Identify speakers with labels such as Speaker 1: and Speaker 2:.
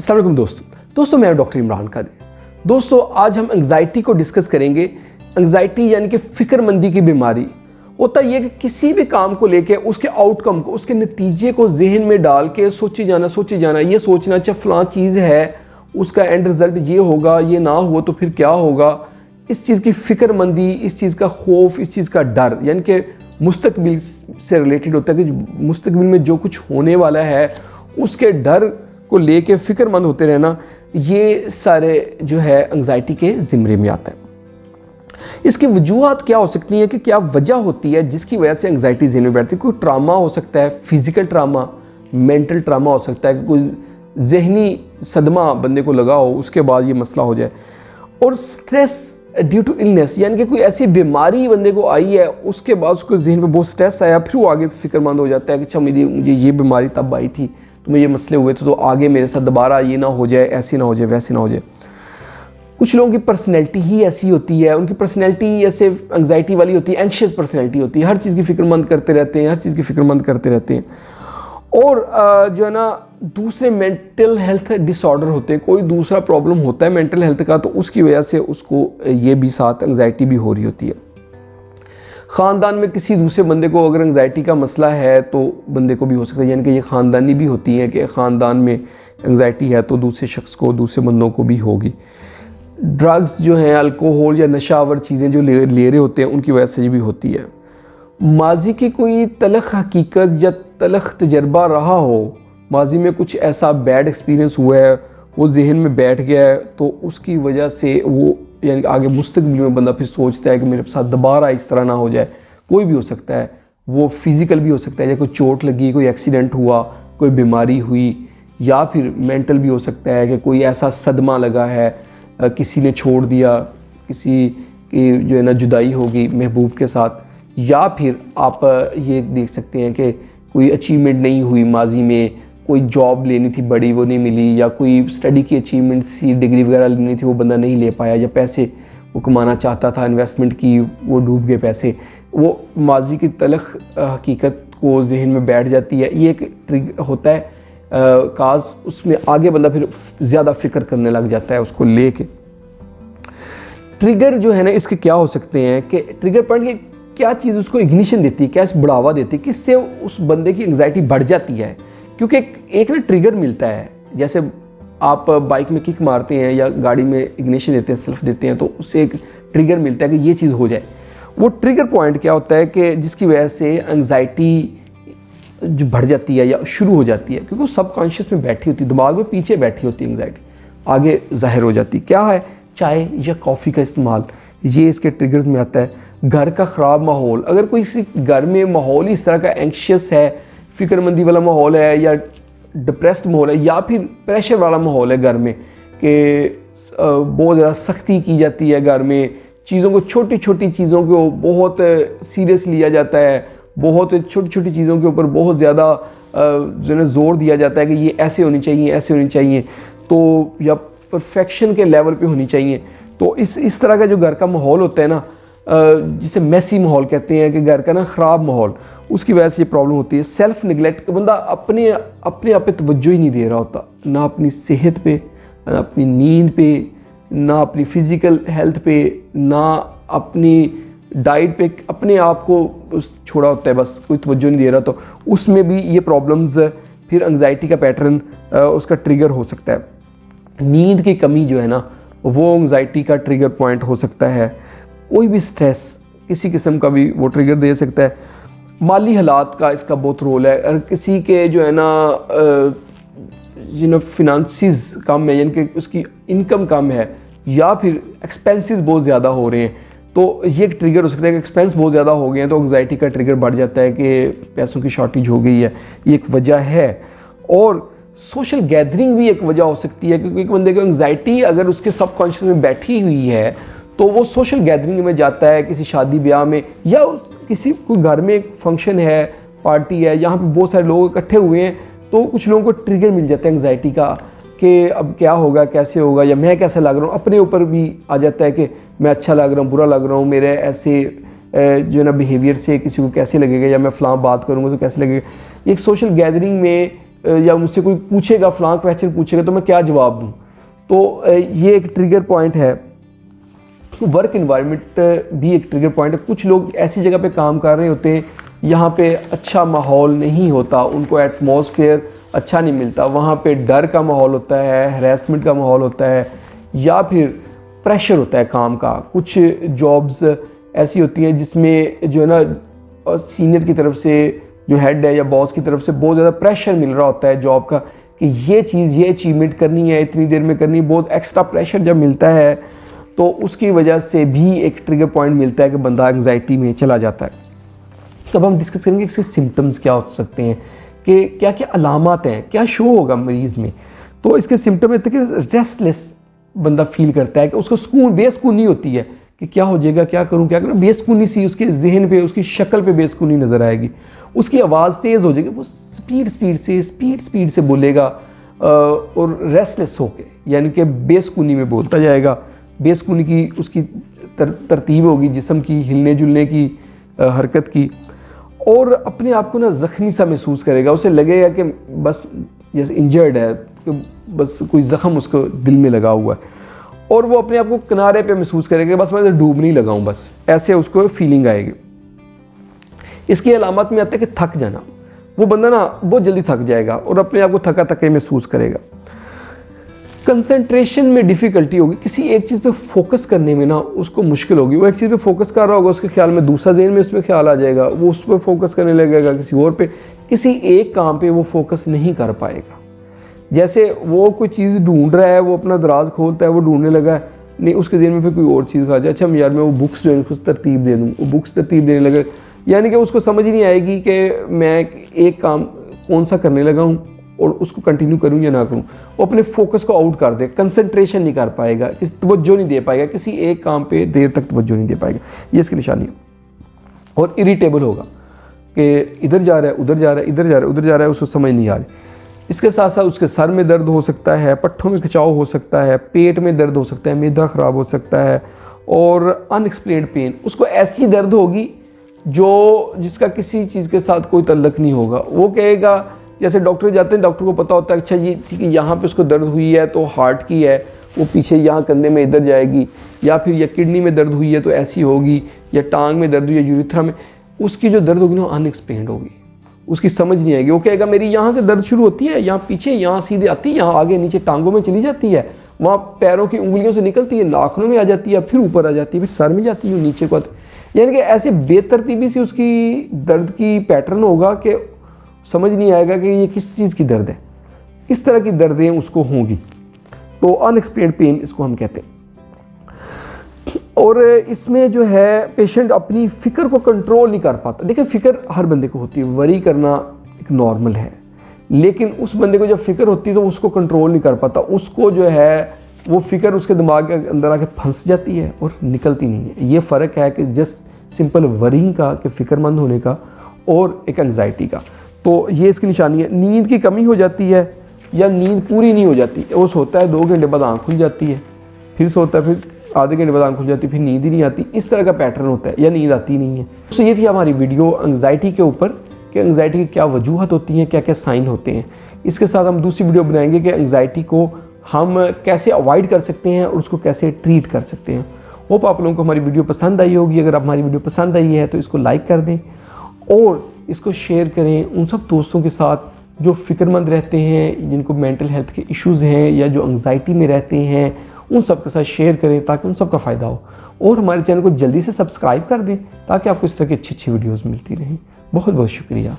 Speaker 1: अस्सलाम वालेकुम दोस्तों मैं डॉक्टर इमरान कादिर। दोस्तों आज हम एंग्जाइटी को डिस्कस करेंगे। एंग्जाइटी यानी कि फ़िक्रमंदी की बीमारी होता यह कि किसी भी काम को लेके उसके आउटकम को, उसके नतीजे को जहन में डाल के सोची जाना, ये सोचना अच्छा फ़लाँ चीज़ है, उसका एंड रिज़ल्ट ये होगा, ये ना हुआ तो फिर क्या होगा। इस चीज़ की फ़िक्रमंदी, इस चीज़ का खौफ, इस चीज़ का डर, यानी कि मुस्तकबिल से रिलेटेड होता है कि मुस्तकबिल में जो कुछ होने वाला है उसके डर को लेके फ़िक्रमंद होते रहना, ये सारे जो है एंग्जाइटी के ज़िम्रे में आता है। इसकी वजूहत क्या हो सकती हैं कि क्या वजह होती है जिसकी वजह से एंग्जाइटी ज़हन में बैठती है। कोई ट्रामा हो सकता है, फिज़िकल ट्रामा, मेंटल ट्रामा हो सकता है कि कोई जहनी सदमा बंदे को लगा हो उसके बाद ये मसला हो जाए। और स्ट्रेस ड्यू टू इलनेस, यानी कि कोई ऐसी बीमारी बंदे को आई है उसके बाद उसको जहन में बहुत स्ट्रेस आया, फिर वो आगे फ़िक्रमंद हो जाता है कि अच्छा मुझे ये बीमारी तब आई थी तो मुझे ये मसले हुए थे, तो आगे मेरे साथ दोबारा ये ना हो जाए, ऐसी ना हो जाए, वैसी ना हो जाए। कुछ लोगों की पर्सनैलिटी ही ऐसी होती है, उनकी पर्सनैलिटी ऐसे एंग्जाइटी वाली होती है, एंग्शियस पर्सनैलिटी होती है, हर चीज़ की फ़िक्रमंद करते रहते हैं, और जो है ना दूसरे मेंटल हेल्थ डिसऑर्डर होते हैं, कोई दूसरा प्रॉब्लम होता है मेंटल हेल्थ का तो उसकी वजह से उसको ये भी साथ एंग्जाइटी भी हो रही होती है। ख़ानदान में किसी दूसरे बंदे को अगर एंग्जाइटी का मसला है तो बंदे को भी हो सकता है, यानी कि ये ख़ानदानी भी होती है कि ख़ानदान में एंग्जाइटी है तो दूसरे शख्स को, दूसरे बंदों को भी होगी। ड्रग्स जो हैं, अल्कोहल या नशावर चीज़ें जो ले रहे होते हैं उनकी वजह से भी होती है। माजी की कोई तलख़ हकीकत या तलख़ तजर्बा रहा हो, माजी में कुछ ऐसा बैड एक्सपीरियंस हुआ है, वो जहन में बैठ गया है तो उसकी वजह से वो यानी आगे मुस्तकबिल में बंदा फिर सोचता है कि मेरे साथ दोबारा इस तरह ना हो जाए। कोई भी हो सकता है, वो फिज़िकल भी हो सकता है, या कोई चोट लगी, कोई एक्सीडेंट हुआ, कोई बीमारी हुई, या फिर मेंटल भी हो सकता है कि कोई ऐसा सदमा लगा है, किसी ने छोड़ दिया, किसी की जो है ना जुदाई होगी महबूब के साथ, या फिर आप ये देख सकते हैं कि कोई अचीवमेंट नहीं हुई माजी में, कोई जॉब लेनी थी बड़ी वो नहीं मिली, या कोई स्टडी की अचीवमेंट सी डिग्री वगैरह लेनी थी वो बंदा नहीं ले पाया, या पैसे वो कमाना चाहता था, इन्वेस्टमेंट की, वो डूब गए पैसे, वो माजी की तलख़ हकीकत को जहन में बैठ जाती है। ये एक ट्रिगर होता है काज, उसमें आगे बंदा फिर ज़्यादा फ़िक्र करने लग जाता है उसको लेके। ट्रिगर जो है ना इसके क्या हो सकते हैं कि ट्रिगर पॉइंट की क्या चीज़ उसको इग्निशन देती है, क्या बढ़ावा देती है, किससे उस बंदे की एंग्जाइटी बढ़ जाती है। क्योंकि एक ना ट्रिगर मिलता है, जैसे आप बाइक में किक मारते हैं या गाड़ी में इग्निशन देते हैं, सेल्फ देते हैं, तो उससे एक ट्रिगर मिलता है कि ये चीज़ हो जाए। वो ट्रिगर पॉइंट क्या होता है कि जिसकी वजह से एंग्जाइटी जो बढ़ जाती है या शुरू हो जाती है, क्योंकि वो सबकॉन्शियस में बैठी होती है, दिमाग में पीछे बैठी होती है, एंग्जाइटी आगे ज़ाहिर हो जाती है। क्या है? चाय या कॉफ़ी का इस्तेमाल, ये इसके ट्रिगर्स में आता है। घर का ख़राब माहौल, अगर कोई किसी घर में माहौल इस तरह का एंग्शियस है, फ़िक्रमंदी वाला माहौल है, या डिप्रेस्ड माहौल है, या फिर प्रेशर वाला माहौल है घर में कि बहुत ज़्यादा सख्ती की जाती है घर में, चीज़ों को, छोटी छोटी चीज़ों को बहुत सीरियस लिया जाता है, बहुत छोटी छोटी चीज़ों के ऊपर बहुत ज़्यादा जो है ज़ोर दिया जाता है कि ये ऐसे होनी चाहिए, ऐसे होनी चाहिए, तो या परफेक्शन के लेवल पे होनी चाहिए। तो इस तरह का जो घर का माहौल होता है ना, जिसे मैसी माहौल कहते हैं कि घर का ना ख़राब माहौल, उसकी वजह से ये प्रॉब्लम होती है। सेल्फ निगलेक्ट, बंदा अपने आप पे तवज्जो ही नहीं दे रहा होता, ना अपनी सेहत पे, ना अपनी नींद पे, ना अपनी फ़िज़िकल हेल्थ पे, ना अपनी डाइट पे, अपने आप को छोड़ा होता है, बस कोई तवज्जो नहीं दे रहा, तो उसमें भी ये प्रॉब्लम्स फिर एंग्जाइटी का पैटर्न उसका ट्रिगर हो सकता है। नींद की कमी जो है ना वो एंग्जाइटी का ट्रिगर पॉइंट हो सकता है। कोई भी स्ट्रेस किसी किस्म का भी वो ट्रिगर दे सकता है। माली हालात का इसका बहुत रोल है, अगर किसी के जो है ना फिनांसिस कम है, यानी कि उसकी इनकम कम है, या फिर एक्सपेंसेस बहुत ज़्यादा हो रहे हैं, तो ये एक ट्रिगर हो सकता है कि एक्सपेंस बहुत ज़्यादा हो गए हैं, तो एंग्जाइटी का ट्रिगर बढ़ जाता है कि पैसों की शॉर्टेज हो गई है, ये एक वजह है। और सोशल गैदरिंग भी एक वजह हो सकती है, क्योंकि एक बंदे को एंग्जाइटी अगर उसके सबकॉन्शियस में बैठी हुई है तो वो सोशल गैदरिंग में जाता है, किसी शादी ब्याह में, या किसी कोई घर में एक फंक्शन है, पार्टी है, यहाँ पे बहुत सारे लोग इकट्ठे हुए हैं, तो कुछ लोगों को ट्रिगर मिल जाता है एंग्जाइटी का कि अब क्या होगा, कैसे होगा, या मैं कैसे लग रहा हूँ। अपने ऊपर भी आ जाता है कि मैं अच्छा लग रहा हूँ, बुरा लग रहा हूँ, मेरे ऐसे जो है ना बिहेवियर से किसी को कैसे लगेगा, या मैं फ़लाँ बात करूँगा तो कैसे लगेगा। एक सोशल गैदरिंग में या मुझसे कोई पूछेगा, फलां क्वेश्चन पूछेगा तो मैं क्या जवाब दूँ। तो ये एक ट्रिगर पॉइंट है। वर्क इन्वायरमेंट भी एक ट्रिगर पॉइंट है। कुछ लोग ऐसी जगह पे काम कर रहे होते हैं, यहाँ पे अच्छा माहौल नहीं होता, उनको एटमॉस्फेयर अच्छा नहीं मिलता, वहाँ पे डर का माहौल होता है, हैरेसमेंट का माहौल होता है, या फिर प्रेशर होता है काम का। कुछ जॉब्स ऐसी होती हैं जिसमें जो है ना सीनियर की तरफ से, जो हेड है या बॉस की तरफ से बहुत ज़्यादा प्रेशर मिल रहा होता है जॉब का कि ये चीज़, ये अचीवमेंट करनी है, इतनी देर में करनी है। बहुत एक्स्ट्रा प्रेशर जब मिलता है तो उसकी वजह से भी एक ट्रिगर पॉइंट मिलता है कि बंदा एंग्जाइटी में चला जाता है। तो अब हम डिस्कस करेंगे इसके सिम्टम्स क्या हो सकते हैं, कि क्या क्या अलामात हैं, क्या शो होगा मरीज़ में। तो इसके सिम्टम रहते हैं कि रेस्टलेस बंदा फील करता है, कि उसको सुकून, बेसुकूनी होती है कि क्या हो जाएगा, क्या करूं, बेसुकूनी सी उसके जहन पे, उसकी शक्ल पे बेसुकूनी नज़र आएगी। उसकी आवाज़ तेज़ हो जाएगी, वो स्पीड से बोलेगा और रेस्टलेस होके, यानी कि बेसुकूनी में बोलता जाएगा। बेसुकूनी की उसकी तरतीब होगी जिस्म की, हिलने जुलने की, हरकत की, और अपने आप को ना ज़ख्मी सा महसूस करेगा। उसे लगेगा कि बस जैसे इंजर्ड है, कि बस कोई ज़ख्म उसको दिल में लगा हुआ है, और वो अपने आप को किनारे पे महसूस करेगा, बस मैं डूबने लगा हूँ, बस ऐसे उसको फीलिंग आएगी। इसकी अलामत में आता है कि थक जाना। वो बंदा ना बहुत जल्दी थक जाएगा और अपने आप को थका थके महसूस करेगा। कंसंट्रेशन में डिफ़िकल्टी होगी, किसी एक चीज़ पे फोकस करने में ना उसको मुश्किल होगी। वो एक चीज़ पे फोकस कर रहा होगा, उसके ख्याल में दूसरा ज़हन में उसमें ख्याल आ जाएगा, वो उस पर फोकस करने लगेगा किसी और पे, किसी एक काम पे वो फोकस नहीं कर पाएगा। जैसे वो कोई चीज़ ढूंढ रहा है, वो अपना दराज खोलता है, वो ढूंढने लगा है, नहीं उसके ज़हन में फिर कोई और चीज़ खा जाए, अच्छा यार मैं वो बुक्स जो है उसको तरतीब दे दूँ, वो बुक्स तरतीब देने लगे, यानी कि उसको समझ ही नहीं आएगी कि मैं एक काम कौन सा करने लगा हूँ और उसको कंटिन्यू करूँ या ना करूँ। वो अपने फोकस को आउट कर दे, कंसंट्रेशन नहीं कर पाएगा, तवज्जो नहीं दे पाएगा, किसी एक काम पे देर तक तवज्जो नहीं दे पाएगा। ये इसकी निशानी है। और इरिटेबल होगा कि इधर जा रहा है, उधर जा रहा है, इधर जा रहा है, उधर जा रहा है, उसको समझ नहीं आ रही। इसके साथ साथ उसके सर में दर्द हो सकता है, पट्ठों में खिंचाव हो सकता है, पेट में दर्द हो सकता है, मैदा ख़राब हो सकता है, और अनएक्सप्लेन्ड पेन। उसको ऐसी दर्द होगी जिसका किसी चीज़ के साथ कोई तल्लक नहीं होगा। वो कहेगा, जैसे डॉक्टर जाते हैं, डॉक्टर को पता होता है अच्छा ये ठीक है, यहाँ पे उसको दर्द हुई है तो हार्ट की है, वो पीछे यहाँ कंधे में इधर जाएगी, या फिर या किडनी में दर्द हुई है तो ऐसी होगी, या टांग में दर्द हुई है, यूरिथ्रा में। उसकी जो दर्द होगी ना अनएक्सप्लेन्ड होगी, उसकी समझ नहीं आएगी। वो कहेगा मेरी यहाँ से दर्द शुरू होती है, यहाँ पीछे, यहाँ सीधे आती है, यहाँ आगे नीचे टांगों में चली जाती है, वहाँ पैरों की उंगलियों से निकलती है, नाखूनों में आ जाती है, फिर ऊपर आ जाती है, फिर सर में जाती है, नीचे को आती है। यानी कि ऐसे बेतरतीबी से उसकी दर्द की पैटर्न होगा कि समझ नहीं आएगा कि ये किस चीज़ की दर्द है। इस तरह की दर्दें उसको होंगी, तो अनएक्सप्लेन्ड पेन इसको हम कहते हैं। और इसमें जो है पेशेंट अपनी फ़िक्र को कंट्रोल नहीं कर पाता। देखिए फ़िक्र हर बंदे को होती है, वरी करना एक नॉर्मल है, लेकिन उस बंदे को जब फ़िक्र होती है तो उसको कंट्रोल नहीं कर पाता। उसको जो है वो फ़िक्र उसके दिमाग के अंदर आके फंस जाती है और निकलती नहीं है। ये फ़र्क है कि जस्ट सिंपल वरींग का, कि फ़िक्रमंद होने का, और एक एंग्जाइटी का। तो ये इसकी निशानी है। नींद की कमी हो जाती है, या नींद पूरी नहीं हो जाती। वो सोता है 2 घंटे बाद आँख खुल जाती है, फिर सोता है, फिर आधे घंटे बाद आँख खुल जाती है, फिर नींद ही नहीं आती। इस तरह का पैटर्न होता है, या नींद आती नहीं है। तो ये थी हमारी वीडियो एंग्जाइटी के ऊपर, कि एंग्जाइटी की क्या वजूहत होती हैं, क्या क्या साइन होते हैं। इसके साथ हम दूसरी वीडियो बनाएंगे कि एंग्जाइटी को हम कैसे अवॉइड कर सकते हैं और उसको कैसे ट्रीट कर सकते हैं। होप आप लोगों को हमारी वीडियो पसंद आई होगी। अगर आप हमारी वीडियो पसंद आई है तो इसको लाइक कर दें और इसको शेयर करें उन सब दोस्तों के साथ जो फ़िक्रमंद रहते हैं, जिनको मेंटल हेल्थ के इश्यूज़ हैं या जो एंग्जाइटी में रहते हैं, उन सब के साथ शेयर करें ताकि उन सब का फ़ायदा हो। और हमारे चैनल को जल्दी से सब्सक्राइब कर दें ताकि आपको इस तरह की अच्छी अच्छी वीडियोज़ मिलती रहें। बहुत बहुत शुक्रिया।